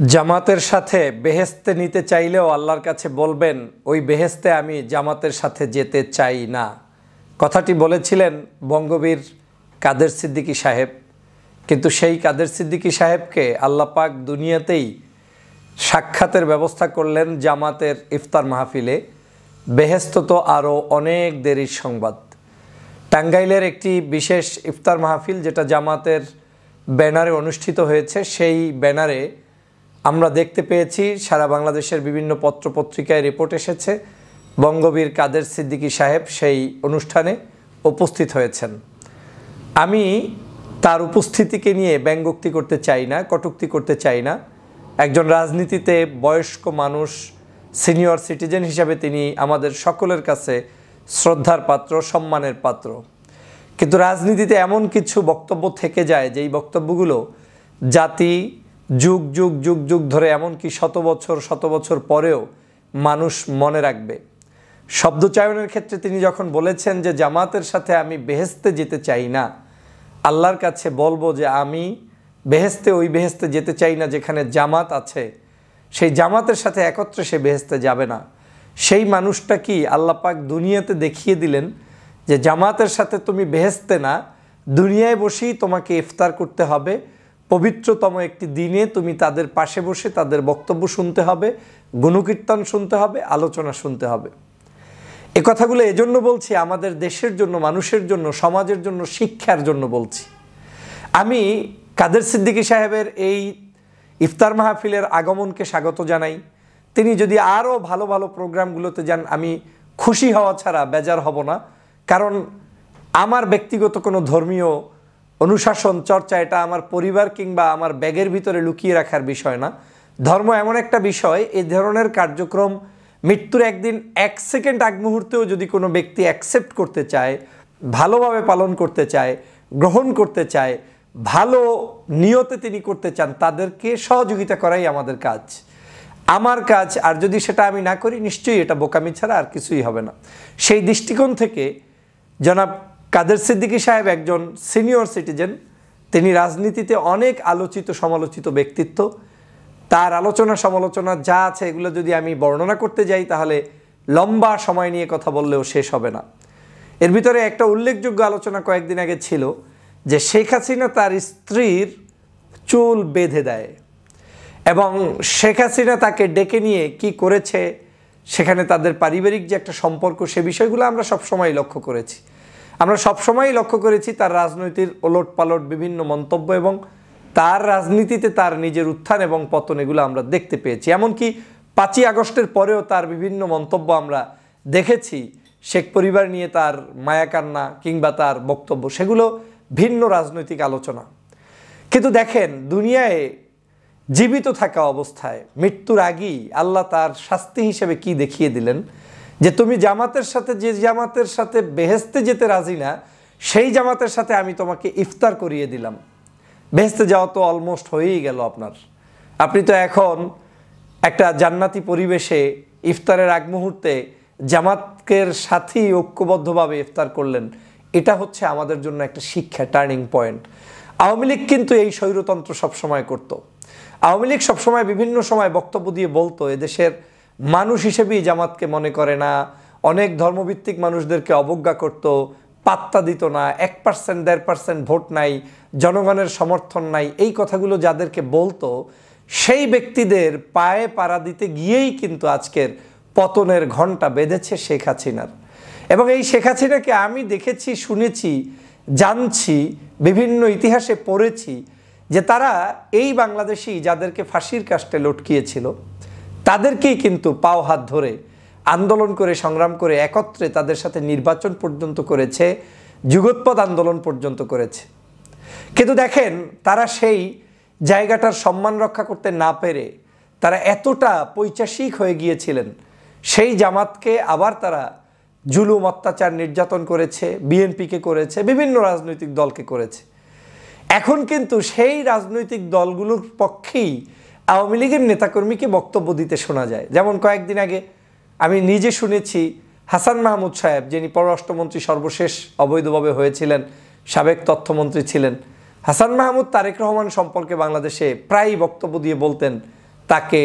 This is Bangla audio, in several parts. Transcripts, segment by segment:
জামাতের সাথে বেহেশতে নিতে চাইলেও আল্লাহর কাছে বলবেন ওই বেহেশতে আমি জামাতের সাথে যেতে চাই না। কথাটি বলেছিলেন বঙ্গবীর কাদের সিদ্দিকী সাহেব। কিন্তু সেই কাদের সিদ্দিকী সাহেবকে আল্লাহ পাক দুনিয়াতেই সাক্ষাতের ব্যবস্থা করলেন জামাতের ইফতার মাহফিলে। বেহেশত তো আরও অনেক দেরির সংবাদ। টাঙ্গাইলের একটি বিশেষ ইফতার মাহফিল যেটা জামাতের ব্যানারে অনুষ্ঠিত হয়েছে, সেই ব্যানারে আমরা দেখতে পেয়েছি সারা বাংলাদেশের বিভিন্ন পত্রপত্রিকায় রিপোর্ট এসেছে বঙ্গবীর কাদের সিদ্দিকী সাহেব সেই অনুষ্ঠানে উপস্থিত হয়েছেন। আমি তার উপস্থিতিকে নিয়ে ব্যঙ্গোক্তি করতে চাই না, কটূক্তি করতে চাই না। একজন রাজনীতিতে বয়স্ক মানুষ, সিনিয়র সিটিজেন হিসাবে তিনি আমাদের সকলের কাছে শ্রদ্ধার পাত্র, সম্মানের পাত্র। কিন্তু রাজনীতিতে এমন কিছু বক্তব্য থেকে যায় যেই বক্তব্যগুলো জাতি যুগ যুগ যুগ যুগ ধরে, এমনকি শত বছর পরেও মানুষ মনে রাখবে। শব্দচয়নের ক্ষেত্রে তিনি যখন বলেছেন যে জামাতের সাথে আমি বেহেশতে যেতে চাই না, আল্লাহর কাছে বলবো যে আমি বেহেশতে ওই বেহেশতে যেতে চাই না যেখানে জামাত আছে। সেই জামাতের সাথে একত্রে সে বেহেশতে যাবে না। সেই মানুষটা কি আল্লাহ পাক দুনিয়াতে দেখিয়ে দিলেন যে জামাতের সাথে তুমি বেহেশতে না, দুনিয়ায় বসেই তোমাকে ইফতার করতে হবে। পবিত্রতম একটি দিনে তুমি তাদের পাশে বসে তাদের বক্তব্য শুনতে হবে, গুণকীর্তন শুনতে হবে, আলোচনা শুনতে হবে। এ কথাগুলো এজন্য বলছি, আমাদের দেশের জন্য, মানুষের জন্য, সমাজের জন্য, শিক্ষার জন্য বলছি। আমি কাদের সিদ্দিকী সাহেবের এই ইফতার মাহফিলের আগমনকে স্বাগত জানাই। তিনি যদি আরও ভালো ভালো প্রোগ্রামগুলোতে যান, আমি খুশি হওয়া ছাড়া বেজার হব না। কারণ আমার ব্যক্তিগত কোনো ধর্মীয় অনুশাসন চর্চা এটা আমার পরিবার কিংবা আমার ব্যাগের ভিতরে লুকিয়ে রাখার বিষয় না। ধর্ম এমন একটা বিষয়, এই ধরনের কার্যক্রম মৃত্যুর একদিন, এক সেকেন্ড আগ মুহূর্তেও যদি কোনো ব্যক্তি অ্যাকসেপ্ট করতে চায়, ভালোভাবে পালন করতে চায়, গ্রহণ করতে চায়, ভালো নিয়তে তিনি করতে চান, তাদেরকে সহযোগিতা করাই আমাদের কাজ, আমার কাজ। আর যদি সেটা আমি না করি, নিশ্চয়ই এটা বোকামি ছাড়া আর কিছুই হবে না। সেই দৃষ্টিকোণ থেকে জনাব কাদের সিদ্দিকী সাহেব একজন সিনিয়র সিটিজেন, তিনি রাজনীতিতে অনেক আলোচিত সমালোচিত ব্যক্তিত্ব। তার আলোচনা সমালোচনা যা আছে এগুলো যদি আমি বর্ণনা করতে যাই তাহলে লম্বা সময় নিয়ে কথা বললেও শেষ হবে না। এর ভিতরে একটা উল্লেখযোগ্য আলোচনা কয়েকদিন আগে ছিল যে শেখ হাসিনা তার স্ত্রীর চুল বেঁধে দেয় এবং শেখ হাসিনা তাকে ডেকে নিয়ে কি করেছে, সেখানে তাদের পারিবারিক যে একটা সম্পর্ক, সে বিষয়গুলো আমরা সবসময় লক্ষ্য করেছি। আমরা সবসময়ই লক্ষ্য করেছি তার রাজনীতির ওলট পালট বিভিন্ন মন্তব্য এবং তার রাজনীতিতে তার নিজের উত্থান এবং পতন, এগুলো আমরা দেখতে পেয়েছি। এমনকি 5ই আগস্টের পরেও তার বিভিন্ন মন্তব্য আমরা দেখেছি। শেখ পরিবার নিয়ে তার মায়াকান্না কিংবা তার বক্তব্য, সেগুলো ভিন্ন রাজনৈতিক আলোচনা। কিন্তু দেখেন, দুনিয়ায় জীবিত থাকা অবস্থায় মৃত্যুর আগেই আল্লাহ তার শাস্তি হিসেবে কি দেখিয়ে দিলেন যে তুমি জামাতের সাথে, যে জামাতের সাথে বেহেশতে যেতে রাজি না, সেই জামাতের সাথে আমি তোমাকে ইফতার করিয়ে দিলাম। বেহেশতে যাওয়া তো অলমোস্ট হয়েই গেল আপনার। আপনি তো এখন একটা জান্নাতি পরিবেশে ইফতারের আগ মুহূর্তে জামাতের সাথেই ঐক্যবদ্ধভাবে ইফতার করলেন। এটা হচ্ছে আমাদের জন্য একটা শিক্ষা, টার্নিং পয়েন্ট। আওয়ামী লীগ কিন্তু এই স্বৈরতন্ত্র সবসময় করত। আওয়ামী লীগ সবসময় বিভিন্ন সময় বক্তব্য দিয়ে বলতো এদেশের মানুষ হিসেবেই জামাতকে মনে করে না, অনেক ধর্মভিত্তিক মানুষদেরকে অবজ্ঞা করত, পাত্তা দিত না, 1% 1.5% ভোট নাই, জনগণের সমর্থন নাই। এই কথাগুলো যাদেরকে বলতো, সেই ব্যক্তিদের পায়ে পাড়া দিতে গিয়েই কিন্তু আজকের পতনের ঘণ্টা বেঁধেছে শেখ হাসিনার। এবং এই শেখ হাসিনাকে আমি দেখেছি, শুনেছি, জানছি, বিভিন্ন ইতিহাসে পড়েছি যে তারা এই বাংলাদেশি যাদেরকে ফাঁসির কাস্টে লটকিয়েছিল তাদেরকেই কিন্তু পাও হাত ধরে আন্দোলন করে, সংগ্রাম করে একত্রে তাদের সাথে নির্বাচন পর্যন্ত করেছে, যুগোৎপদ আন্দোলন পর্যন্ত করেছে। কিন্তু দেখেন, তারা সেই জায়গাটার সম্মান রক্ষা করতে না পেরে তারা এতটা পৈশাচিক হয়ে গিয়েছিলেন, সেই জামাতকে আবার তারা জুলুম, অত্যাচার, নির্যাতন করেছে, বিএনপিকে করেছে, বিভিন্ন রাজনৈতিক দলকে করেছে। এখন কিন্তু সেই রাজনৈতিক দলগুলোর পক্ষেই আওয়ামী লীগের নেতাকর্মীকে বক্তব্য দিতে শোনা যায়। যেমন কয়েকদিন আগে আমি নিজে শুনেছি হাসান মাহমুদ সাহেব, যিনি পররাষ্ট্রমন্ত্রী সর্বশেষ অবৈধভাবে হয়েছিলেন, সাবেক তথ্যমন্ত্রী ছিলেন, হাসান মাহমুদ তারেক রহমান সম্পর্কে বাংলাদেশে প্রায়ই বক্তব্য দিয়ে বলতেন তাকে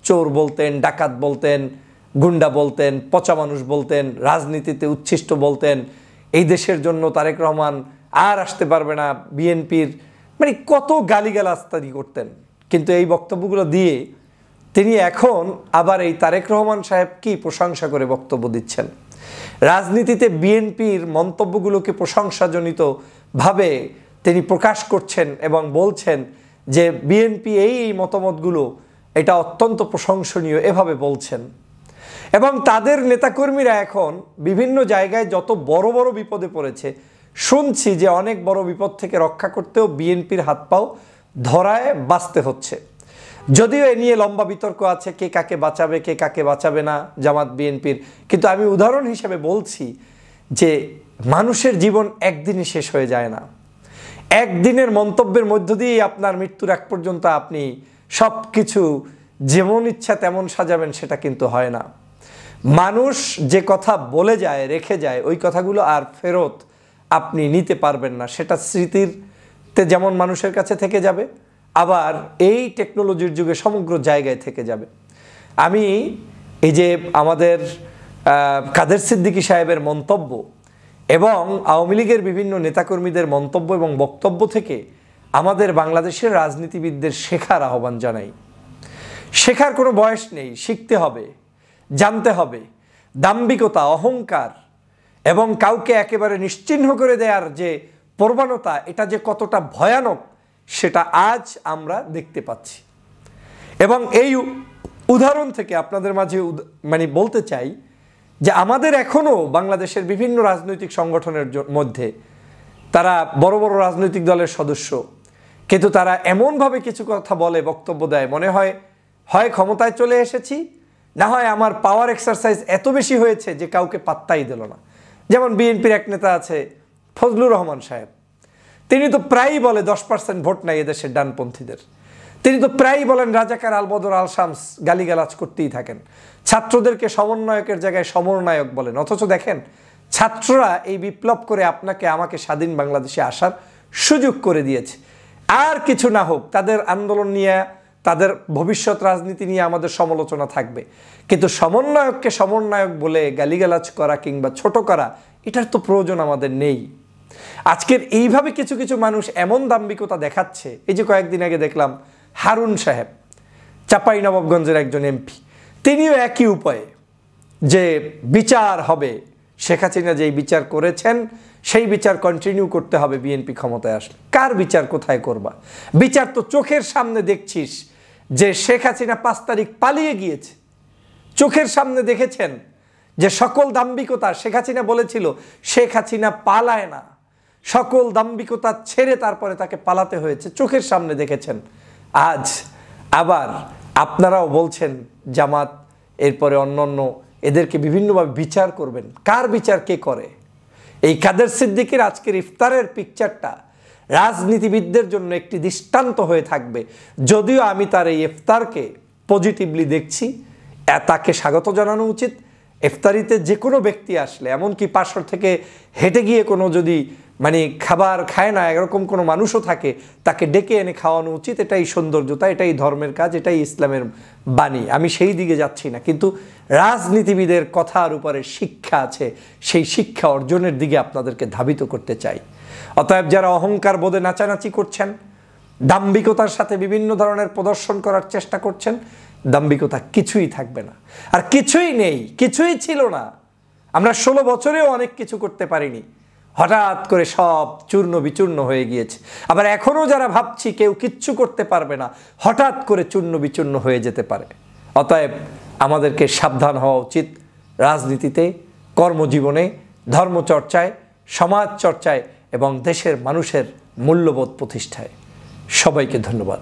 চোর বলতেন, ডাকাত বলতেন, গুন্ডা বলতেন, পচা মানুষ বলতেন, রাজনীতিতে উচ্ছিষ্ট বলতেন, এই দেশের জন্য তারেক রহমান আর আসতে পারবে না, বিএনপির মানে কত গালিগালাজ তিনি করতেন। কিন্তু এই বক্তব্যগুলো দিয়ে তিনি এখন আবার এই তারেক রহমান সাহেব কি প্রশংসা করে বক্তব্য দিচ্ছেন। রাজনীতিতে বিএনপির মন্তব্যগুলোকে প্রশংসাজনিতভাবে তিনি প্রকাশ করছেন এবং বলছেন যে বিএনপি এই মতামতগুলো এটা অত্যন্ত প্রশংসনীয়, এভাবে বলছেন। এবং তাদের নেতাকর্মীরা এখন বিভিন্ন জায়গায় যত বড় বড় বিপদে পড়েছে, শুনছি যে অনেক বড় বিপদ থেকে রক্ষা করতেও বিএনপির হাত পাও ধরায় বাঁচতে হচ্ছে। যদিও এ নিয়ে লম্বা বিতর্ক আছে, কে কাকে বাঁচাবে কে কাকে বাঁচাবে না জামাত বিএনপির, কিন্তু আমি উদাহরণ হিসেবে বলছি যে মানুষের জীবন একদিনই শেষ হয়ে যায় না। একদিনের মন্তব্যের মধ্য দিয়েই আপনার মৃত্যুর আগ পর্যন্ত আপনি সব কিছু যেমন ইচ্ছা তেমন সাজাবেন, সেটা কিন্তু হয় না। মানুষ যে কথা বলে যায়, রেখে যায়, ওই কথাগুলো আর ফেরত আপনি নিতে পারবেন না। সেটা স্মৃতিতে যেমন মানুষের কাছে থেকে যাবে, আবার এই টেকনোলজির যুগে সমগ্র জায়গায় থেকে যাবে। আমি এই যে আমাদের কাদের সিদ্দিকী সাহেবের মন্তব্য এবং আওয়ামী লীগের বিভিন্ন নেতাকর্মীদের মন্তব্য এবং বক্তব্য থেকে আমাদের বাংলাদেশের রাজনীতিবিদদের শেখার আহ্বান জানাই। শেখার কোনো বয়স নেই, শিখতে হবে, জানতে হবে। দাম্ভিকতা, অহংকার এবং কাউকে একেবারে নিশ্চিহ্ন করে দেওয়ার যে প্রবণতা, এটা যে কতটা ভয়ানক সেটা আজ আমরা দেখতে পাচ্ছি। এবং এই উদাহরণ থেকে আপনাদের মাঝে বলতে চাই যে আমাদের এখনও বাংলাদেশের বিভিন্ন রাজনৈতিক সংগঠনের মধ্যে তারা বড় বড় রাজনৈতিক দলের সদস্য, কিন্তু তারা এমনভাবে কিছু কথা বলে, বক্তব্য দেয়, মনে হয় হয় ক্ষমতায় চলে এসেছি, না হয় আমার পাওয়ার এক্সারসাইজ এত বেশি হয়েছে যে কাউকে পাত্তাই দিল না। যেমন বিএনপির এক নেতা আছে ফজলুর রহমান সাহেব, তিনি তো প্রায়ই বলে 10% ভোট নাই এদেশের ডানপন্থীদের। তিনি তো প্রায়ই বলেন রাজাকার, আলবদর, আল শামস, গালিগালাজ করতেই থাকেন। ছাত্রদেরকে সমন্বয়কের জায়গায় সমরনায়ক বলেন, অথচ দেখেন ছাত্ররা এই বিপ্লব করে আপনাকে আমাকে স্বাধীন বাংলাদেশে আসার সুযোগ করে দিয়েছে। আর কিছু না হোক, তাদের আন্দোলন নিয়ে, তাদের ভবিষ্যৎ রাজনীতি নিয়ে আমাদের সমালোচনা থাকবে, কিন্তু সমন্বয়ককে সমন্বয়ক বলে গালিগালাজ করা কিংবা ছোট করা, এটার তো প্রয়োজন আমাদের নেই। আজকের এইভাবে কিছু কিছু মানুষ এমন দাম্ভিকতা দেখাচ্ছে। এই যে কয়েকদিন আগে দেখলাম হারুন সাহেব, চাঁপাইনবাবগঞ্জের একজন এমপি, তিনিও একই উপায়ে যে বিচার হবে, শেখ হাসিনা যেই বিচার করেছেন সেই বিচার কন্টিনিউ করতে হবে বিএনপি ক্ষমতায় আসলে। কার বিচার কোথায় করবা? বিচার তো চোখের সামনে দেখছিস যে শেখ হাসিনা 5 তারিখ পালিয়ে গিয়েছে। চোখের সামনে দেখেছেন যে সকল দাম্ভিকতা, শেখ হাসিনা বলেছিল শেখ হাসিনা পালায় না, সকল দাম্ভিকতা ছেড়ে তারপরে তাকে পালাতে হয়েছে, চোখের সামনে দেখেছেন। আজ আবার আপনারাও বলছেন জামাত, এরপরে অন্যান্য, এদেরকে বিভিন্নভাবে বিচার করবেন। কার বিচার কে করে? এই কাদের সিদ্দিকীর আজকের ইফতারের পিকচারটা রাজনীতিবিদদের জন্য একটি দৃষ্টান্ত হয়ে থাকবে। যদিও আমি তার এই ইফতারকে পজিটিভলি দেখছি, তাকে স্বাগত জানানো উচিত। ইফতারিতে যে কোনো ব্যক্তি আসলে, এমনকি পাশর থেকে হেঁটে গিয়ে কোনো যদি খাবার খায় না এরকম কোনো মানুষও থাকে, তাকে ডেকে এনে খাওয়ানো উচিত। এটাই সৌন্দর্যতা, এটাই ধর্মের কাজ, এটাই ইসলামের বাণী। আমি সেই দিকে যাচ্ছি না, কিন্তু রাজনীতিবিদের কথার উপরে শিক্ষা আছে, সেই শিক্ষা অর্জনের দিকে আপনাদেরকে ধাবিত করতে চাই। অতএব যারা অহংকার বোধে নাচানাচি করছেন, দাম্ভিকতার সাথে বিভিন্ন ধরনের প্রদর্শন করার চেষ্টা করছেন, দাম্ভিকতা কিছুই থাকবে না। আর কিছুই নেই, কিছুই ছিল না। আমরা 16 বছরেও অনেক কিছু করতে পারিনি, হঠাৎ করে সব চূর্ণ বিচূর্ণ হয়ে গিয়েছে। আবার এখনও যারা ভাবছি কেউ কিচ্ছু করতে পারবে না, হঠাৎ করে চূর্ণ বিচূর্ণ হয়ে যেতে পারে। অতএব আমাদেরকে সাবধান হওয়া উচিত রাজনীতিতে, কর্মজীবনে, ধর্মচর্চায়, সমাজ চর্চায় এবং দেশের মানুষের মূল্যবোধ প্রতিষ্ঠায়। সবাইকে ধন্যবাদ।